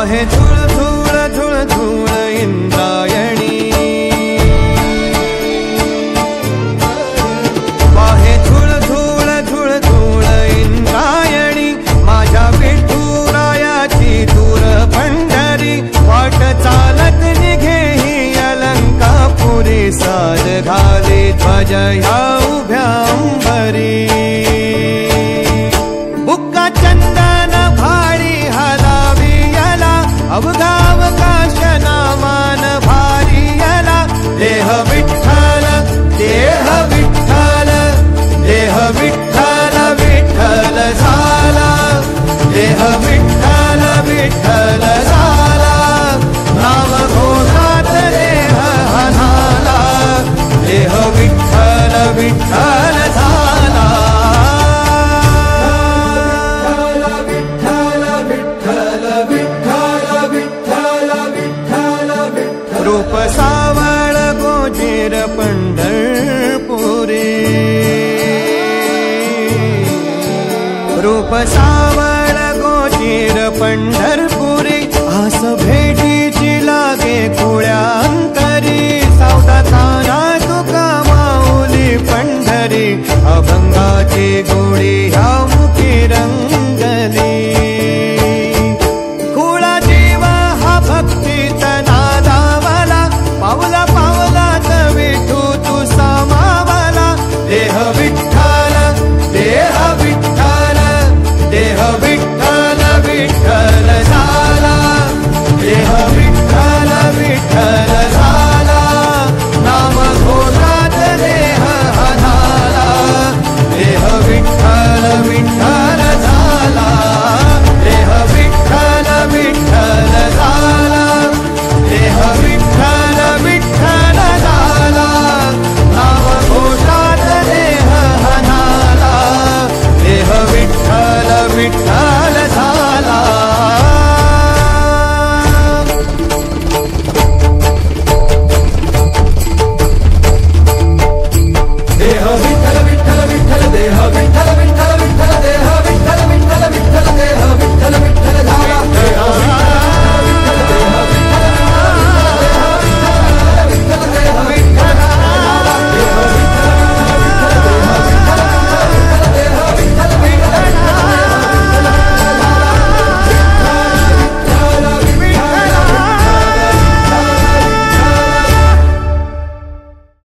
वाहे धूळ धूळ धूळ धूळ इंद्रायणी, वाहे धूळ धूळ धूळ धूळ इंद्रायणी, माझ्या विठुरायाची दूर पंढरी, वाट चालत निघे ही अलंकापुरी, साज घाली ध्वज ह्या उभ्या अंबरी, बुक्का चंदन भारी हलावी याला, अवघावकाश नामान भारी याला, देह विठ्ठल देह विठ्ठल देह विठ्ठल विठ्ठल झाला, देह विठ्ठल विठ्ठल झाला, नाम घोषात देह हनाला, देह विठ्ठल विठ्ठल झाला, रूप सावळ गोजीर पंढरपुरी, रूप सा